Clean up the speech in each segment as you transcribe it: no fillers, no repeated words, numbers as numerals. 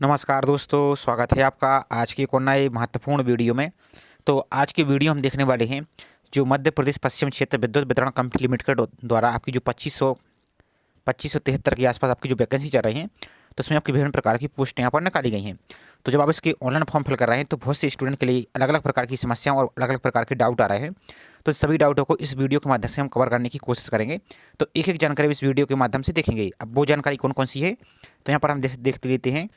नमस्कार दोस्तों, स्वागत है आपका आज की एक और नए महत्वपूर्ण वीडियो में। तो आज की वीडियो हम देखने वाले हैं जो मध्य प्रदेश पश्चिम क्षेत्र विद्युत वितरण कंपनी लिमिटेड द्वारा आपकी जो 2573 के आसपास आपकी जो वैकेंसी चल रही हैं, तो उसमें आपकी विभिन्न प्रकार की पोस्ट यहाँ पर निकाली गई हैं। तो जब आप इसके ऑनलाइन फॉर्म फिल कर रहे हैं तो बहुत से स्टूडेंट के लिए अलग अलग प्रकार की समस्याओं और अलग अलग प्रकार के डाउट आ रहे हैं। तो सभी डाउटों को इस वीडियो के माध्यम से हम कवर करने की कोशिश करेंगे। तो एक एक जानकारी इस वीडियो के माध्यम से देखेंगे। अब वो जानकारी कौन कौन सी है, तो यहाँ पर हम देखते लेते हैं।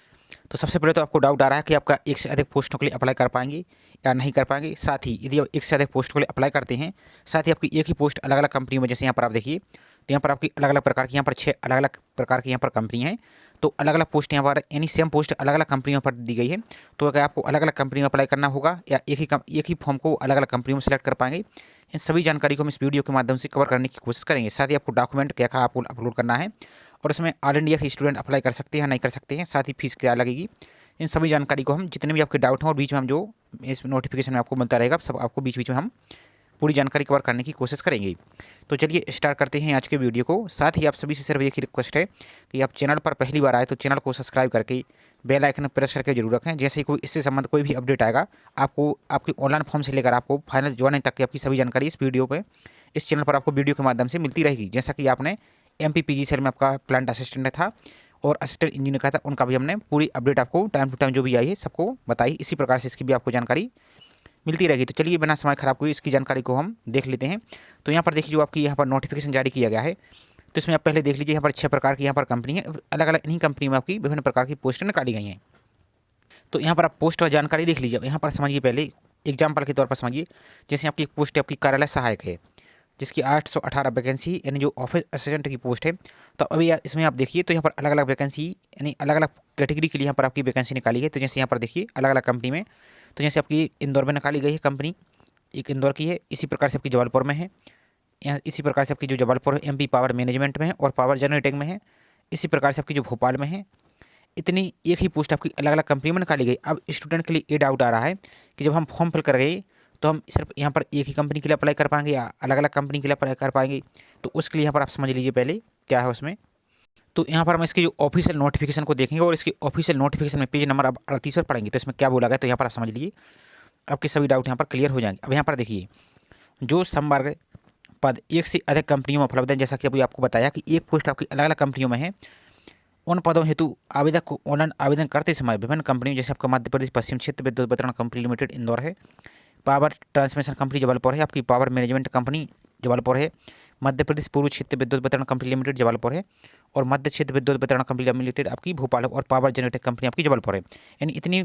तो सबसे पहले तो आपको डाउट आ रहा है कि आपका एक से अधिक पोस्टों के लिए अप्लाई कर पाएंगे या नहीं कर पाएंगे। साथ ही यदि आप एक से अधिक पोस्टों के लिए अप्लाई करते हैं, साथ ही आपकी एक ही पोस्ट अलग अलग कंपनियों में, जैसे यहाँ पर आप देखिए, तो यहाँ पर आपकी अलग अलग प्रकार की यहाँ पर 6 अलग अलग प्रकार की यहाँ पर कंपनी हैं। तो अलग अलग पोस्ट यहाँ पर यानी सेम पोस्ट अलग अलग कंपनियों पर दी गई है। तो अगर आपको अलग अलग कंपनी में अप्लाई करना होगा या एक ही फॉर्म को अलग अलग कंपनियों में सेलेक्ट कर पाएंगे, इन सभी जानकारी को हम इस वीडियो के माध्यम से कवर करने की कोशिश करेंगे। साथ ही आपको डॉक्यूमेंट क्या क्या आपको अपलोड करना है और इसमें ऑल इंडिया के स्टूडेंट अप्लाई कर सकते हैं नहीं कर सकते हैं, साथ ही फीस क्या लगेगी, इन सभी जानकारी को हम जितने भी आपके डाउट हैं और बीच में हम जो इस नोटिफिकेशन में आपको मिलता रहेगा, सब आपको बीच बीच में हम पूरी जानकारी कवर करने की कोशिश करेंगे। तो चलिए स्टार्ट करते हैं आज के वीडियो को। साथ ही आप सभी से सिर्फ एक ही रिक्वेस्ट है कि आप चैनल पर पहली बार आए तो चैनल को सब्सक्राइब करके बेल आइकन प्रेस करके जरूर रखें। जैसे ही कोई इससे संबंध कोई भी अपडेट आएगा, आपको आपकी ऑनलाइन फॉर्म से लेकर आपको फाइनल ज्वाइनिंग तक की आपकी सभी जानकारी इस वीडियो पर, इस चैनल पर आपको वीडियो के माध्यम से मिलती रहेगी। जैसा कि आपने MPPGCL में आपका प्लांट असिस्टेंट था और असिस्टेंट इंजीनियर का था, उनका भी हमने पूरी अपडेट आपको टाइम टू टाइम जो भी आई है सबको बताई। इसी प्रकार से इसकी भी आपको जानकारी मिलती रहेगी। तो चलिए बिना समय खराब हुए इसकी जानकारी को हम देख लेते हैं। तो यहाँ पर देखिए, जो आपकी यहाँ पर नोटिफिकेशन जारी किया गया है, तो इसमें आप पहले देख लीजिए, यहाँ पर 6 प्रकार की यहाँ पर कंपनी है। अलग अलग इन्हीं कंपनी में आपकी विभिन्न प्रकार की पोस्टें निकाली गई हैं। तो यहाँ पर आप पोस्ट और जानकारी देख लीजिए। यहाँ पर समझिए, पहले एग्जाम्पल के तौर पर समझिए, जैसे आपकी पोस्ट आपकी कार्यालय सहायक है, जिसकी 818 वैकेंसी यानी जो ऑफिस असिस्टेंट की पोस्ट है। तो अभी इसमें आप देखिए, तो यहाँ पर अलग अलग वैकेंसी यानी अलग अलग कैटेगरी के लिए यहाँ पर आपकी वैकेंसी निकाली है। तो जैसे यहाँ पर देखिए अलग अलग कंपनी में, तो जैसे आपकी इंदौर में निकाली गई है कंपनी, एक इंदौर की है। इसी प्रकार से आपकी जबलपुर में है, यहाँ इसी प्रकार से आपकी जो जबलपुर है MP पावर मैनेजमेंट में है और पावर जनरेटिंग में है। इसी प्रकार से आपकी जो भोपाल में है। इतनी एक ही पोस्ट आपकी अलग अलग कंपनी में निकाली गई। अब स्टूडेंट के लिए ये डाउट आ रहा है कि जब हम फॉर्म फिल कर गए तो हम सिर्फ यहाँ पर एक ही कंपनी के लिए अप्लाई कर पाएंगे या अलग अलग कंपनी के लिए अप्लाई कर पाएंगे। तो उसके लिए यहाँ पर आप समझ लीजिए पहले क्या है उसमें। तो यहाँ पर हम इसकी जो ऑफिशियल नोटिफिकेशन को देखेंगे और इसकी ऑफिशियल नोटिफिकेशन में पेज नंबर अब 38 पर पढ़ेंगे, तो इसमें क्या बोला गया, तो यहाँ पर आप समझ लीजिए आपके सभी डाउट यहाँ पर क्लियर हो जाएंगे। अब यहाँ पर देखिए, जो संवर्ग पद एक से अधिक कंपनियों में उपलब्ध है, जैसा कि अभी आपको बताया कि एक पोस्ट आपकी अलग अलग कंपनियों में है, उन पदों हेतु आवेदक को ऑनलाइन आवेदन करते समय विभिन्न कंपनियों, जैसे आपका मध्य प्रदेश पश्चिम क्षेत्र विद्युत वितरण कंपनी लिमिटेड इंदौर है, पावर ट्रांसमिशन कंपनी जबलपुर है, आपकी पावर मैनेजमेंट कंपनी जबलपुर है, मध्य प्रदेश पूर्व क्षेत्र विद्युत वितरण कंपनी लिमिटेड जबलपुर है, और मध्य क्षेत्र विद्युत वितरण कंपनी लिमिटेड आपकी भोपाल है, और पावर जनरेटिंग कंपनी आपकी जबलपुर है। यानी इतनी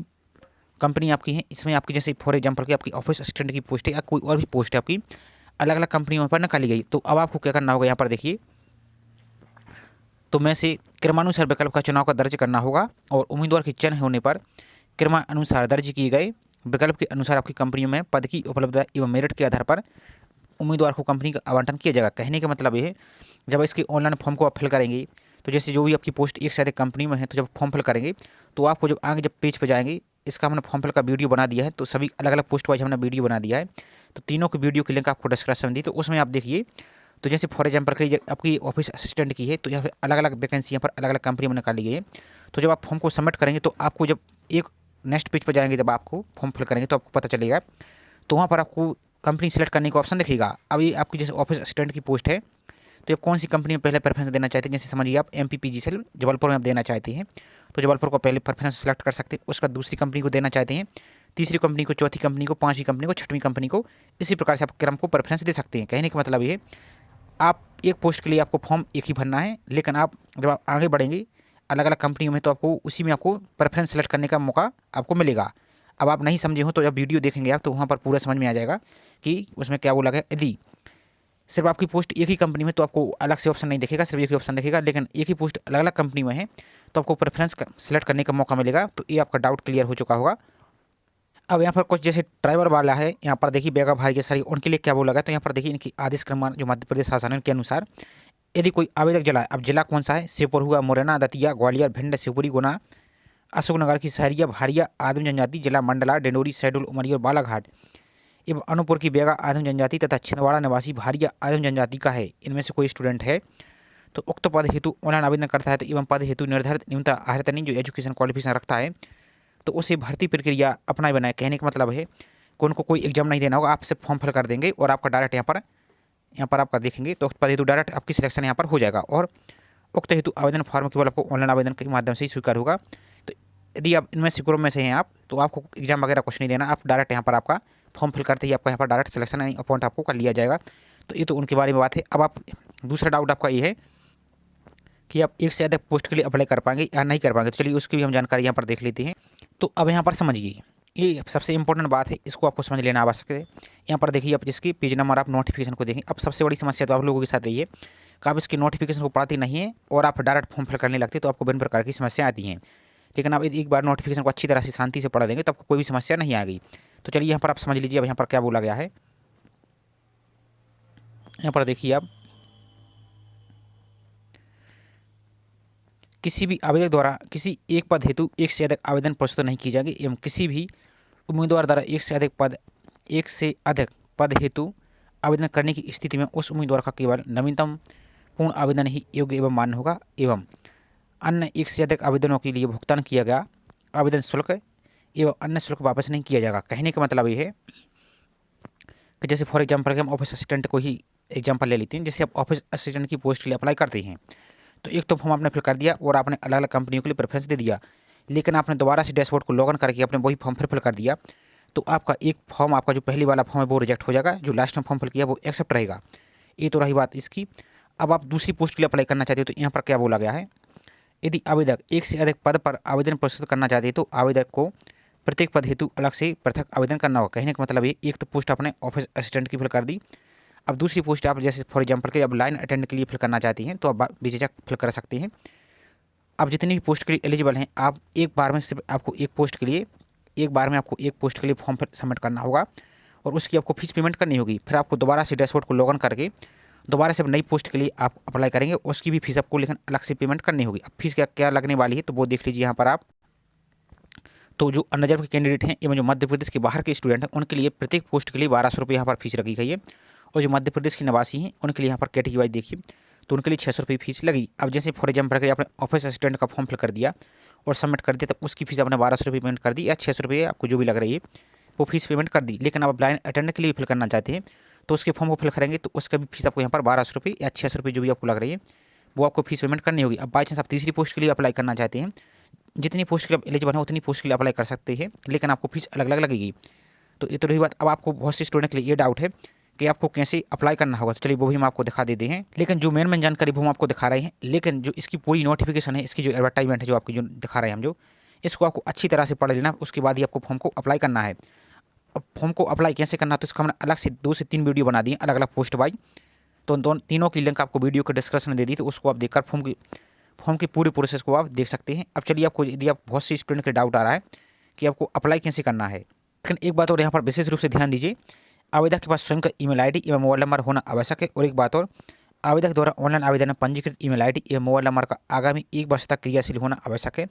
कंपनी आपकी है। इसमें आपकी जैसे फॉर एग्जाम्पल की आपकी ऑफिस असिस्टेंट की पोस्ट है या कोई और भी पोस्ट है आपकी अलग अलग कंपनियों पर निकाली गई। तो अब आपको क्या करना होगा, यहाँ पर देखिए, तो में से क्रमानुसार विकल्प का चुनाव का दर्ज करना होगा और उम्मीदवार के चयन होने पर क्रमानुसार दर्ज किए गए विकल्प के अनुसार आपकी कंपनियों में पद की उपलब्धता एवं मेरिट के आधार पर उम्मीदवार को कंपनी का आवंटन किया जाएगा। कहने का मतलब ये है, जब इसके ऑनलाइन फॉर्म को आप फिल करेंगे, तो जैसे जो भी आपकी पोस्ट एक से अधिक कंपनी में है, तो जब फॉर्म फिल करेंगे तो आपको जब आगे जब पेज पर जाएंगे, इसका हमने फॉर्म फिल का वीडियो बना दिया है। तो सभी अलग अलग पोस्ट वाइज हमने वीडियो बना दिया है। तो तीनों की वीडियो की लिंक आपको डिस्क्रिप्शन दी, तो उसमें आप देखिए। तो जैसे फॉर एग्जाम्पल की आपकी ऑफिस असिस्टेंट की है, तो यहाँ पे अलग अलग वैकेंसी यहाँ पर अलग अलग कंपनी में निकाली गई है। तो जब आप फॉर्म को सबमिट करेंगे, तो आपको जब एक नेक्स्ट पेज पर जाएंगे, जब आपको फॉर्म फिल करेंगे, तो आपको पता चलेगा, तो वहाँ पर आपको कंपनी सेलेक्ट करने का ऑप्शन दिखेगा। अभी आपकी जैसे ऑफिस असिस्टेंट की पोस्ट है, तो आप कौन सी कंपनी में पहले प्रेफरेंस देना चाहते हैं, जैसे समझिए आप MPPGCL जबलपुर में आप देना चाहते हैं, तो जबलपुर को पहले प्रेफरेंस सेलेक्ट कर सकते हैं। उसका दूसरी कंपनी को देना चाहते हैं, तीसरी कंपनी को, चौथी कंपनी को, पांचवी कंपनी को, छठवीं कंपनी को। इसी प्रकार से आप क्रम को प्रेफरेंस दे सकते हैं। कहने का मतलब ये, आप एक पोस्ट के लिए आपको फॉर्म एक ही भरना है, लेकिन आप जब आप आगे बढ़ेंगे अलग अलग कंपनियों में, तो आपको उसी में आपको प्रेफरेंस सेलेक्ट करने का मौका आपको मिलेगा। अब आप नहीं समझे हो तो जब वीडियो देखेंगे आप, तो वहाँ पर पूरा समझ में आ जाएगा कि उसमें क्या बोला गया। यदि सिर्फ आपकी पोस्ट एक ही कंपनी में, तो आपको अलग से ऑप्शन नहीं दिखेगा, सिर्फ एक ही ऑप्शन दिखेगा। लेकिन एक ही पोस्ट अलग अलग कंपनी में है, तो आपको प्रेफरेंस सेलेक्ट करने का मौका मिलेगा। तो ये आपका डाउट क्लियर हो चुका होगा। अब यहाँ पर कुछ जैसे ड्राइवर वाला है, यहाँ पर देखिए बेगा भाई के सारी, उनके लिए क्या बोला गया, तो यहाँ पर देखिए इनकी आदेश क्रम जो मध्य प्रदेश शासन के अनुसार, यदि कोई आवेदक जिला है, अब जिला कौन सा है, श्योपुर हुआ, मुरैना, दतिया, ग्वालियर, भिंड, शिवपुरी, गुना, अशोकनगर की सहरिया, भारिया आदिम जनजाति जिला, मंडला, डिंडोरी, शहडोल, उमरिया और बालाघाट एवं अनूपपुर की बेगा आदिम जनजाति तथा छिंदवाड़ा निवासी भारिया आदिम जनजाति का है, इनमें से कोई स्टूडेंट है, तो उक्त पद हेतु ऑनलाइन आवेदन करता है तो एवं पद हेतु निर्धारित न्यूनतम अर्हता जो एजुकेशन क्वालिफिकेशन रखता है तो उसे भर्ती प्रक्रिया अपना बनाए। कहने का मतलब है कि उनको कोई एग्जाम नहीं देना होगा, आप सिर्फ फॉर्म फिल कर देंगे और आपका डायरेक्ट यहाँ पर आपका देखेंगे तो उक्त पद हेतु डायरेक्ट आपकी सिलेक्शन यहाँ पर हो जाएगा। और उक्त हेतु आवेदन फॉर्म केवल आपको ऑनलाइन आवेदन के माध्यम से ही स्वीकार होगा। तो यदि आप इनमें से ग्रुप में से हैं आप तो आपको एग्जाम वगैरह कुछ नहीं देना, आप डायरेक्ट यहाँ पर आपका फॉर्म फिल करते ही आपका यहाँ पर डायरेक्ट सिलेक्शन अपॉइंट आपको कर लिया जाएगा। तो ये तो उनके बारे में बात है। अब आप दूसरा डाउट आपका ये है कि आप एक से अधिक पोस्ट के लिए अप्लाई कर पाएंगे या नहीं कर पाएंगे, तो चलिए उसकी भी हम जानकारी यहाँ पर देख लेते हैं। तो अब यहाँ पर समझिए, ये सबसे इंपॉर्टेंट बात है, इसको आपको समझ लेना आवश्यक है। यहाँ पर देखिए आप जिसकी पेज नंबर आप नोटिफिकेशन को देखें। अब सबसे बड़ी समस्या तो आप लोगों के साथ यही है कि आप इसकी नोटिफिकेशन को पढ़ते नहीं है और आप डायरेक्ट फॉर्म फिल करने लगते तो आपको विभिन्न प्रकार की समस्या आती हैं। लेकिन आप एक बार नोटिफिकेशन को अच्छी तरह से शांति से पढ़ लेंगे तो आपको कोई भी समस्या नहीं आएगी। तो चलिए यहाँ पर आप समझ लीजिए अब यहाँ पर क्या बोला गया है। यहाँ पर देखिए आप, किसी भी आवेदक द्वारा किसी एक पद हेतु एक से अधिक आवेदन प्रस्तुत नहीं किए जाएंगे एवं किसी भी उम्मीदवार द्वारा एक से अधिक पद हेतु आवेदन करने की स्थिति में उस उम्मीदवार का केवल नवीनतम पूर्ण आवेदन ही योग्य एवं मान्य होगा एवं अन्य एक से अधिक आवेदनों के लिए भुगतान किया गया आवेदन शुल्क एवं अन्य शुल्क वापस नहीं किया जाएगा। कहने का मतलब ये है कि जैसे फॉर एग्जाम्पल हम ऑफिस असिस्टेंट को ही एग्जाम्पल ले लेते हैं। जैसे आप ऑफिस असिस्टेंट की पोस्ट के लिए अप्लाई करते हैं तो एक तो फॉर्म आपने फिल कर दिया और आपने अलग अलग कंपनियों के लिए प्रेफरेंस दे दिया, लेकिन आपने दोबारा से डैशबोर्ड को लॉगिन करके आपने वही फॉर्म फिल कर दिया तो आपका एक फॉर्म, आपका जो पहली वाला फॉर्म है वो रिजेक्ट हो जाएगा, जो लास्ट में फॉर्म फिल किया वो एक्सेप्ट रहेगा। ये तो रही बात इसकी। अब आप दूसरी पोस्ट के लिए अप्लाई करना चाहते हो तो यहाँ पर क्या बोला गया है, यदि आवेदक एक से अधिक पद पर आवेदन प्रस्तुत करना चाहते हैं तो आवेदक को प्रत्येक पद हेतु अलग से पृथक आवेदन करना होगा। कहने का मतलब ये, एक तो पोस्ट आपने ऑफिस असिस्टेंट की फिल कर दी, अब दूसरी पोस्ट आप जैसे फॉर एग्जाम्पल के अब लाइन अटेंड के लिए फिल करना चाहती हैं तो आप बेझिझक फिल कर सकते हैं। अब जितनी भी पोस्ट के लिए एलिजिबल हैं आप एक बार में सिर्फ आपको एक पोस्ट के लिए फॉर्म सबमिट करना होगा और उसकी आपको फीस पेमेंट करनी होगी। फिर आपको दोबारा से डैशबोर्ड को लॉगिन करके दोबारा से नई पोस्ट के लिए आप अप्लाई करेंगे, उसकी भी फीस आपको लेकिन अलग से पेमेंट करनी होगी। अब फीस क्या लगने वाली है तो वो देख लीजिए यहाँ पर आप। तो जो अनरिजर्व के कैंडिडेट हैं एवं जो मध्य प्रदेश के बाहर के स्टूडेंट हैं उनके लिए प्रत्येक पोस्ट के लिए 1200 रुपये यहाँ पर फीस रखी गई है और जो मध्य प्रदेश के निवासी हैं उनके लिए यहाँ पर कैटेगरी वाइज देखिए तो उनके लिए 600 रुपये फीस लगी। अब जैसे फॉर एग्जाम्पल के आपने ऑफिस असिस्टेंट का फॉर्म फिल कर दिया और सबमिट कर दिया तब उसकी फीस आपने 1200 रुपये पेमेंट कर दी या 600 रुपये आपको जो भी लग रही है वो फीस पेमेंट कर दी। लेकिन आप लाइन अटेंड के लिए फिल करना चाहते हैं तो उसके फॉर्म को फिल करेंगे तो उसका भी फीस आपको यहाँ पर 1200 रुपये या 600 रुपये जो भी आपको लग रही है वो आपको फीस पेमेंट करनी होगी। अब बाई चांस आप तीसरी पोस्ट के लिए अप्लाई करना चाहते हैं, जितनी पोस्ट के लिए एलिजिबल है उतनी पोस्ट के लिए अप्लाई कर सकते हैं लेकिन आपको फीस अलग अलग लगेगी। तो ये तो रही बात। अब आपको बहुत से स्टूडेंट के लिए ये डाउट है कि आपको कैसे अप्लाई करना होगा, तो चलिए वो भी हम आपको दिखा देते हैं। लेकिन जो मेन जानकारी वो हम आपको दिखा रहे हैं, लेकिन जो इसकी पूरी नोटिफिकेशन है, इसकी जो एडवर्टाइजमेंट है जो आपकी जो दिखा रहे हैं हम जो, इसको आपको अच्छी तरह से पढ़ लेना, उसके बाद ही आपको फॉर्म को अप्लाई करना है। अब फॉर्म को अप्लाई कैसे करना है तो इसका हमने अलग से 2 से 3 वीडियो बना दिए अलग अलग पोस्ट वाइज, तो तीनों की लिंक आपको वीडियो के डिस्क्रिप्शन में दे दी, तो उसको आप देखकर फॉर्म की पूरी प्रोसेस को आप देख सकते हैं। अब चलिए आपको यदि आप बहुत से स्टूडेंट के डाउट आ रहा है कि आपको अप्लाई कैसे करना है, लेकिन एक बात और यहाँ पर विशेष रूप से ध्यान दीजिए, आवेदक के पास स्वयं का ईमेल आईडी एवं मोबाइल नंबर होना आवश्यक है। और एक बात और, आवेदक द्वारा ऑनलाइन आवेदन में पंजीकृत ईमेल आईडी एवं मोबाइल नंबर का आगामी 1 वर्ष तक क्रियाशील होना आवश्यक है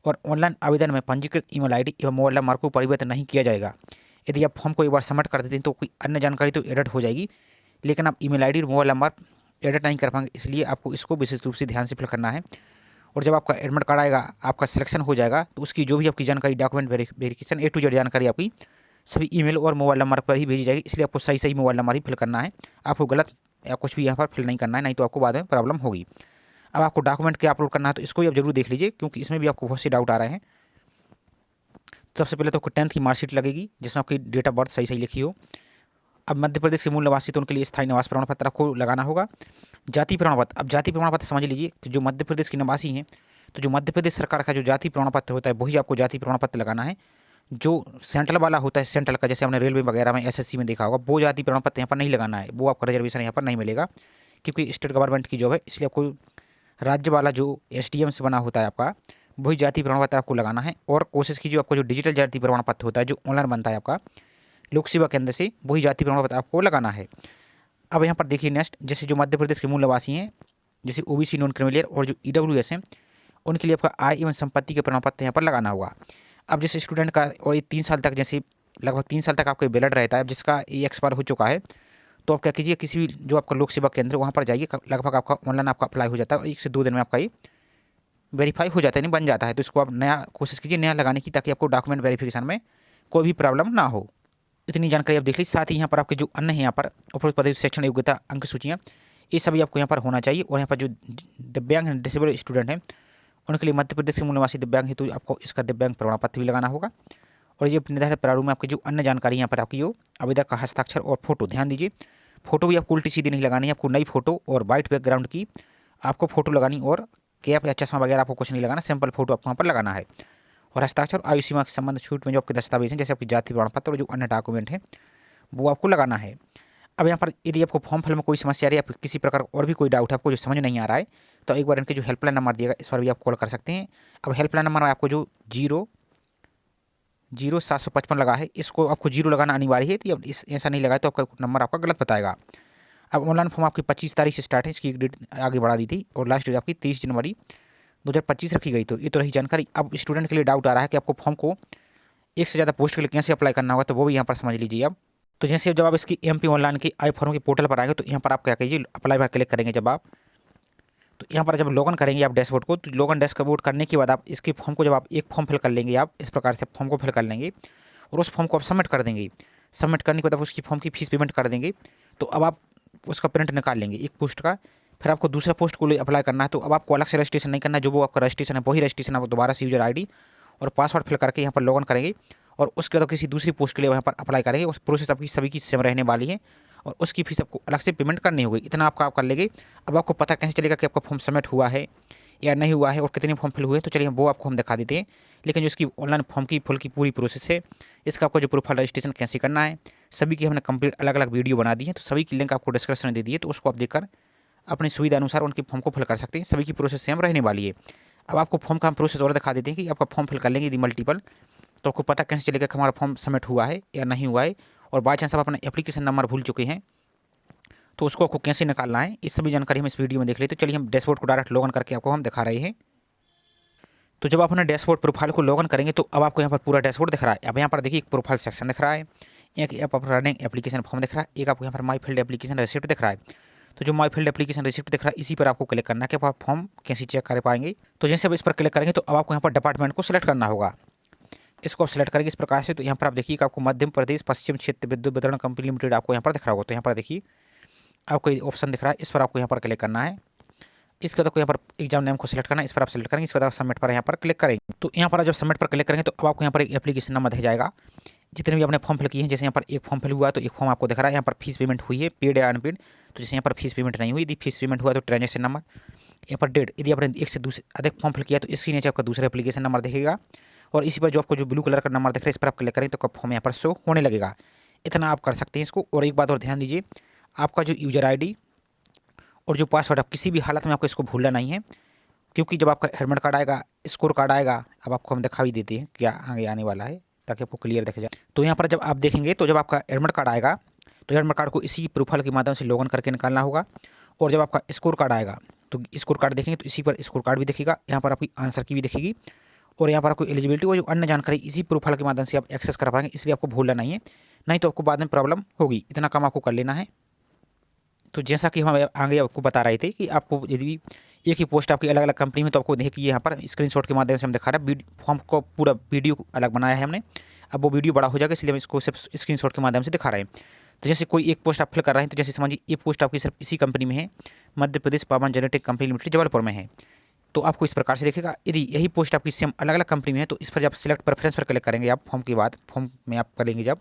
और ऑनलाइन आवेदन में पंजीकृत ईमेल आईडी एवं मोबाइल नंबर को परिवर्तन नहीं किया जाएगा। यदि आप फॉर्म को एक बार सबमिट कर देते हैं तो कोई अन्य जानकारी तो एडिट हो जाएगी, लेकिन आप ईमेल आईडी और मोबाइल नंबर एडिट नहीं कर पाएंगे, इसलिए आपको इसको विशेष रूप से ध्यान से फिल करना है। और जब आपका एडमिट कार्ड आएगा, आपका सिलेक्शन हो जाएगा, तो उसकी जो भी आपकी जानकारी, document verification A to Z जानकारी आपकी सभी ईमेल और मोबाइल नंबर पर ही भेजी जाएगी, इसलिए आपको सही मोबाइल नंबर ही फिल करना है। आपको गलत या कुछ भी यहाँ पर फिल नहीं करना है, नहीं तो आपको बाद में प्रॉब्लम होगी। अब आपको डॉक्यूमेंट क्या अपलोड करना है तो इसको भी आप जरूर देख लीजिए, क्योंकि इसमें भी आपको बहुत से डाउट आ रहे हैं। सबसे पहले तो आपको 10th की मार्कशीट लगेगी जिसमें आपकी डेट ऑफ बर्थ सही लिखी हो। अब मध्य प्रदेश के मूल निवासी तो उनके लिए स्थायी निवास प्रमाण पत्र आपको लगाना होगा। जाति प्रमाण पत्र, अब जाति प्रमाण पत्र समझ लीजिए कि जो मध्य प्रदेश के निवासी हैं तो जो मध्य प्रदेश सरकार का जो जाति प्रमाण पत्र होता है वही आपको जाति प्रमाण पत्र लगाना है। जो सेंट्रल वाला होता है, सेंट्रल का, जैसे हमने रेलवे वगैरह में SSC में देखा होगा, वो जाति प्रमाण पत्र यहाँ पर नहीं लगाना है, वो आपका रिजर्वेशन यहाँ पर नहीं मिलेगा क्योंकि स्टेट गवर्नमेंट की जॉब है, इसलिए आपको राज्य वाला जो SDM से बना होता है आपका वही जाति प्रमाण पत्र आपको लगाना है। और कोशिश कीजिए आपको जो डिजिटल जाति प्रमाण पत्र होता है जो ऑनलाइन बनता है आपका लोक सेवा केंद्र से, वही जाति प्रमाण पत्र आपको लगाना है। अब यहाँ पर देखिए नेक्स्ट, जैसे जो मध्य प्रदेश के मूल निवासी हैं, जैसे OBC नॉन क्रिमिलियर और जो EWS हैं, उनके लिए आपका आय एवं संपत्ति के प्रमाण पत्र यहाँ पर लगाना होगा। अब जैसे स्टूडेंट का और ये 3 साल तक, जैसे लगभग 3 साल तक आपका वैलिड रहता है, अब जिसका ये एक्सपायर हो चुका है तो आप क्या कीजिए, किसी भी जो आपका लोक सेवा केंद्र वहाँ पर जाइए, लगभग आपका ऑनलाइन आपका अप्लाई हो जाता है और 1 से 2 दिन में आपका ये वेरीफाई हो जाता है, नहीं बन जाता है। तो इसको आप नया कोशिश कीजिए नया लगाने की, ताकि आपको डॉक्यूमेंट वेरिफिकेशन में कोई भी प्रॉब्लम ना हो। इतनी जानकारी आप देख लीजिए। साथ ही यहाँ पर आपके जो अन्य है, यहाँ पर उपरोक्त पदवी शैक्षणिक योग्यता अंक सूचियाँ, ये सभी आपको यहाँ पर होना चाहिए। और यहाँ पर जो दिव्यांग डिसेबल स्टूडेंट हैं उनके लिए मध्य प्रदेश के मूल निवासी दिव्यांग हेतु आपको इसका दिव्यांग प्रमाण पत्र भी लगाना होगा। और ये निर्धारित प्रारूप में आपकी जो अन्य जानकारी यहाँ पर आपकी, वो आवेदक का हस्ताक्षर और फोटो, ध्यान दीजिए फोटो भी आपको उल्टी सीधी नहीं लगानी है, आपको नई फोटो और वाइट बैकग्राउंड की आपको फोटो लगानी, और कैप या चश्मा वगैरह आपको कुछ नहीं लगाना, सिंपल फोटो आपको वहाँ पर लगाना है। और हस्ताक्षर आयु सीमा के संबंध छूट में जो आपके दस्तावेज हैं, जैसे आपकी जाति प्रमाण पत्र और जो अन्य डॉक्यूमेंट हैं, वो आपको लगाना है। अब यहाँ पर यदि आपको फॉर्म फिल में कोई समस्या आ रही है या किसी प्रकार और भी कोई डाउट है आपको जो समझ नहीं आ रहा है, तो एक बार इनके जो हेल्पलाइन नंबर दिएगा इस पर भी आप कॉल कर सकते हैं। अब हेल्पलाइन नंबर में आपको जो 00755 लगा है, इसको आपको 0 लगाना अनिवार्य है। तो अब इस ऐसा नहीं लगाए तो आपका नंबर आपका गलत बताएगा। अब ऑनलाइन फॉर्म आपकी 25 तारीख से स्टार्ट है, इसकी एक डेट आगे बढ़ा दी थी और लास्ट डेट आपकी 30 जनवरी 2025 रखी गई। तो ये तो रही जानकारी। अब स्टूडेंट के लिए डाउट आ रहा है कि आपको फॉर्म को एक से ज़्यादा पोस्ट के लिए कैसे अप्लाई करना होगा, तो वो भी यहाँ पर समझ लीजिए। अब तो जैसे जब आप इसकी MP ऑनलाइन की आई फॉर्म के पोर्टल पर आएंगे, तो यहाँ पर आप क्या कीजिए, अप्लाई पर क्लिक करेंगे जब आप, तो यहाँ पर जब लॉगिन करेंगे आप डैशबोर्ड को, तो लॉगिन डैशबोर्ड करने के बाद आप इसके फॉर्म को जब आप एक फॉर्म फिल कर लेंगे, आप इस प्रकार से फॉर्म को फिल कर लेंगे और उस फॉर्म को आप सबमिट कर देंगे। सबमिट करने के बाद आप उसकी फॉर्म की फीस पेमेंट कर देंगे। तो अब आप उसका प्रिंट निकाल लेंगे एक पोस्ट का, फिर आपको दूसरा पोस्ट को अप्लाई करना है। तो अब आपको अलग से रजिस्ट्रेशन नहीं करना है, जो वो आपका रजिस्ट्रेशन है वही रजिस्ट्रेशन आप दोबारा से यूजर ID और पासवर्ड फिल करके यहाँ पर लॉगिन करेंगे और उसके बाद किसी दूसरी पोस्ट के लिए वहाँ पर अप्लाई करेंगे। उस प्रोसेस आपकी सभी की सेम रहने वाली है और उसकी फीस आपको अलग से पेमेंट करनी होगी। इतना आपका आप कर लेंगे। अब आपको पता कैसे चलेगा कि आपका फॉर्म सबमिट हुआ है या नहीं हुआ है और कितने फॉर्म फिल हुए, तो चलिए वो आपको हम दिखा देते हैं। लेकिन जो इसकी ऑनलाइन फॉर्म की फुल की पूरी प्रोसेस है, इसका आपको जो प्रोफाइल रजिस्ट्रेशन कैसे करना है, सभी की हमने कंप्लीट अलग अलग वीडियो बना दी है। तो सभी की लिंक आपको डिस्क्रिप्शन में दे दी है, तो उसको आप देखकर अपनी सुविधा अनुसार उनके फॉर्म को फिल कर सकते हैं। सभी की प्रोसेस सेम रहने वाली है। अब आपको फॉर्म का हम प्रोसेस और दिखा देते हैं कि आपका फॉर्म फिल कर लेंगे यदि मल्टीपल, तो आपको पता कैसे चलेगा कि हमारा फॉर्म सबमिट हुआ है या नहीं हुआ है। और बाई चांस आप अपना एप्लीकेशन नंबर भूल चुके हैं तो उसको आपको कैसे निकालना है, इस सभी जानकारी हम इस वीडियो में देख लेते। तो चलिए हम डैशबोर्ड को डायरेक्ट लॉगिन करके आपको हम दिखा रहे हैं। तो जब आप अपने डैशबोर्ड प्रोफाइल को लॉगिन करेंगे तो अब आपको यहाँ पर पूरा डैशबोर्ड दिख रहा है। अब यहाँ पर देखिए एक प्रोफाइल सेक्शन दिख रहा है, एक आप रनिंग एप्लीकेशन फॉर्म दिख रहा है, एक आपको यहाँ पर माई फील्ड एप्लीकेशन रिसिप्ट दिख रहा है। तो जो माई फील्ड एप्लीकेशन रिसिप्ट दिख रहा है इसी पर आपको क्लिक करना है कि आप फॉर्म कैसे चेक कर पाएंगे। तो जैसे आप इस पर क्लिक करेंगे तो अब आपको यहाँ पर डिपार्टमेंट को सिलेक्ट करना होगा। इसको आप सिलेक्ट करेंगे इस प्रकार से। तो यहाँ पर आप देखिए कि आपको मध्य प्रदेश पश्चिम क्षेत्र विद्युत वितरण कंपनी लिमिटेड आपको यहाँ पर दिख रहा होगा। तो यहाँ पर देखिए आपको ऑप्शन दिख रहा है, इस पर आपको यहाँ पर क्लिक करना है। इसके बाद आपको यहाँ पर एग्जाम नेम को सिलेक्ट करना है, इस पर आप सिलेक्ट करेंगे। इसके बाद आप सबमिट पर यहाँ पर क्लिक करेंगे। तो यहाँ पर आप जब सबमिट पर क्लिक करेंगे तो अब आपको यहाँ पर एक एप्लीकेशन नंबर दिख जाएगा। जितने भी आपने फॉर्म फिल किए हैं, जैसे यहाँ पर एक फॉर्म फिल हुआ तो एक फॉर्म आपको दिख रहा है, यहाँ पर फीस पेमेंट हुई है पेड या अनपेड। तो जैसे यहाँ पर फीस पेमेंट नहीं हुई, यदि फीस पेमेंट हुआ तो ट्रांजेक्शन नंबर, यहाँ पर डेट, यदि आपने एक से दूसरे अधिक फॉर्म फिल किया तो इसके नीचे आपका दूसरा एप्लीकेशन नंबर दिखेगा। और इसी पर जो आपको जो ब्लू कलर का नंबर दिख रहा है इस पर आप क्लिक करेंगे तो आपका फॉर्म यहाँ पर शो होने लगेगा। इतना आप कर सकते हैं इसको। और एक बात और ध्यान दीजिए, आपका जो यूजर ID और जो पासवर्ड आप किसी भी हालत में आपको इसको भूलना नहीं है, क्योंकि जब आपका एडमिट कार्ड आएगा, स्कोर कार्ड आएगा, अब आपको हम दिखा भी देते हैं क्या आगे आने वाला है ताकि आपको क्लियर दिख जाए। तो यहाँ पर जब आप देखेंगे तो जब आपका एडमिट कार्ड आएगा तो एडमिट कार्ड को इसी प्रोफाइल के माध्यम से लॉगिन करके निकालना होगा। और जब आपका स्कोर कार्ड आएगा तो स्कोर कार्ड देखेंगे तो इसी पर स्कोर कार्ड भी दिखेगा, यहाँ पर आपकी आंसर की भी दिखेगी और यहाँ पर आपको एलिजिबिलिटी और जो अन्य जानकारी इसी प्रोफाइल के माध्यम से आप एक्सेस कर पाएंगे। इसलिए आपको भूलना नहीं है, नहीं तो आपको बाद में प्रॉब्लम होगी। इतना काम आपको कर लेना है। तो जैसा कि हम आगे आपको बता रहे थे कि आपको यदि एक ही पोस्ट आपकी अलग अलग कंपनी में, तो आपको देखिए यहाँ पर स्क्रीनशॉट के माध्यम से हम दिखा रहे हैं। फॉर्म को पूरा वीडियो अलग बनाया है हमने, अब वो वीडियो बड़ा हो जाएगा इसलिए हम इसको सिर्फ स्क्रीनशॉट के माध्यम से दिखा रहे हैं। तो जैसे कोई एक पोस्ट आप फिल कर रहे हैं, तो जैसे समझिए ये पोस्ट आपकी सिर्फ इसी कंपनी में है, मध्य प्रदेश पवन जेनेटिक कंपनी लिमिटेड जबलपुर में है। तो आपको इस प्रकार से देखेगा। यदि यही पोस्ट आपकी सेम अलग अलग कंपनी में है तो इस पर जब सिलेक्ट प्रेफरेंस पर क्लिक करेंगे आप फॉर्म के बाद, फॉर्म में आप करेंगे जब,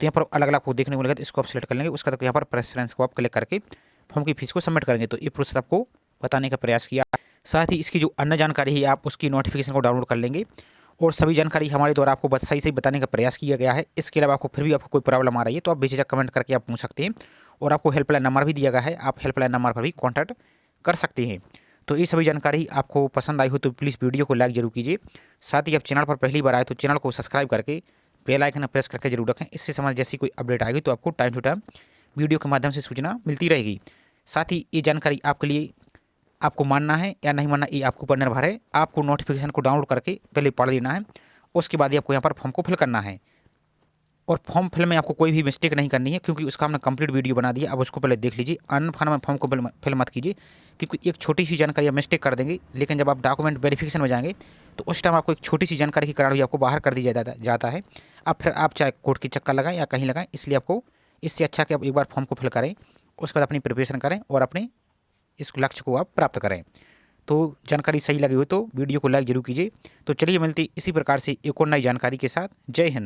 तो यहाँ पर अलग अलग आपको देखने को मिलेगा। तो इसको आप सिलेक्ट कर लेंगे, उसका तो यहाँ पर प्रेफरेंस को आप क्लिक करके फॉर्म की फीस को सबमिट करेंगे। तो ये प्रोसेस आपको बताने का प्रयास किया। साथ ही इसकी जो अन्य जानकारी है आप उसकी नोटिफिकेशन को डाउनलोड कर लेंगे और सभी जानकारी हमारे द्वारा आपको सही सही बताने का प्रयास किया गया है। इसके अलावा आपको फिर भी आपको कोई प्रॉब्लम आ रही है तो आप बेझिझक कमेंट करके आप पूछ सकते हैं और आपको हेल्पलाइन नंबर भी दिया गया है, आप हेल्पलाइन नंबर पर भी कॉन्टैक्ट कर सकते हैं। तो ये सभी जानकारी आपको पसंद आई हो तो प्लीज़ वीडियो को लाइक जरूर कीजिए। साथ ही आप चैनल पर पहली बार आए तो चैनल को सब्सक्राइब करके बेल आइकन प्रेस करके जरूर रखें। इससे समझ जैसी कोई अपडेट आएगी तो आपको टाइम टू टाइम वीडियो के माध्यम से सूचना मिलती रहेगी। साथ ही ये जानकारी आपके लिए आपको मानना है या नहीं मानना ये आपके ऊपर निर्भर है। आपको नोटिफिकेशन को डाउनलोड करके पहले पढ़ लेना है, उसके बाद ही आपको यहाँ पर फॉर्म को फिल करना है। और फॉर्म फिल में आपको कोई भी मिस्टेक नहीं करनी है, क्योंकि उसका हमने कंप्लीट वीडियो बना दिया। अब उसको पहले देख लीजिए। अनफॉर्म फॉर्म को फिल मत कीजिए, क्योंकि एक छोटी सी जानकारी आप मिस्टेक कर देंगे, लेकिन जब आप डॉक्यूमेंट वेरिफिकेशन में जाएंगे तो उस टाइम आपको एक छोटी सी जानकारी के कारण भी आपको बाहर कर दिया जाता है। अब फिर आप चाहे कोर्ट की चक्कर लगाएं या कहीं लगाएं, इसलिए आपको इससे अच्छा कि आप एक बार फॉर्म को फिल करें, उसके बाद अपनी प्रिपरेशन करें और अपने इस लक्ष्य को आप प्राप्त करें। तो जानकारी सही लगी हो तो वीडियो को लाइक जरूर कीजिए। तो चलिए मिलते इसी प्रकार से एक और नई जानकारी के साथ। जय हिंद।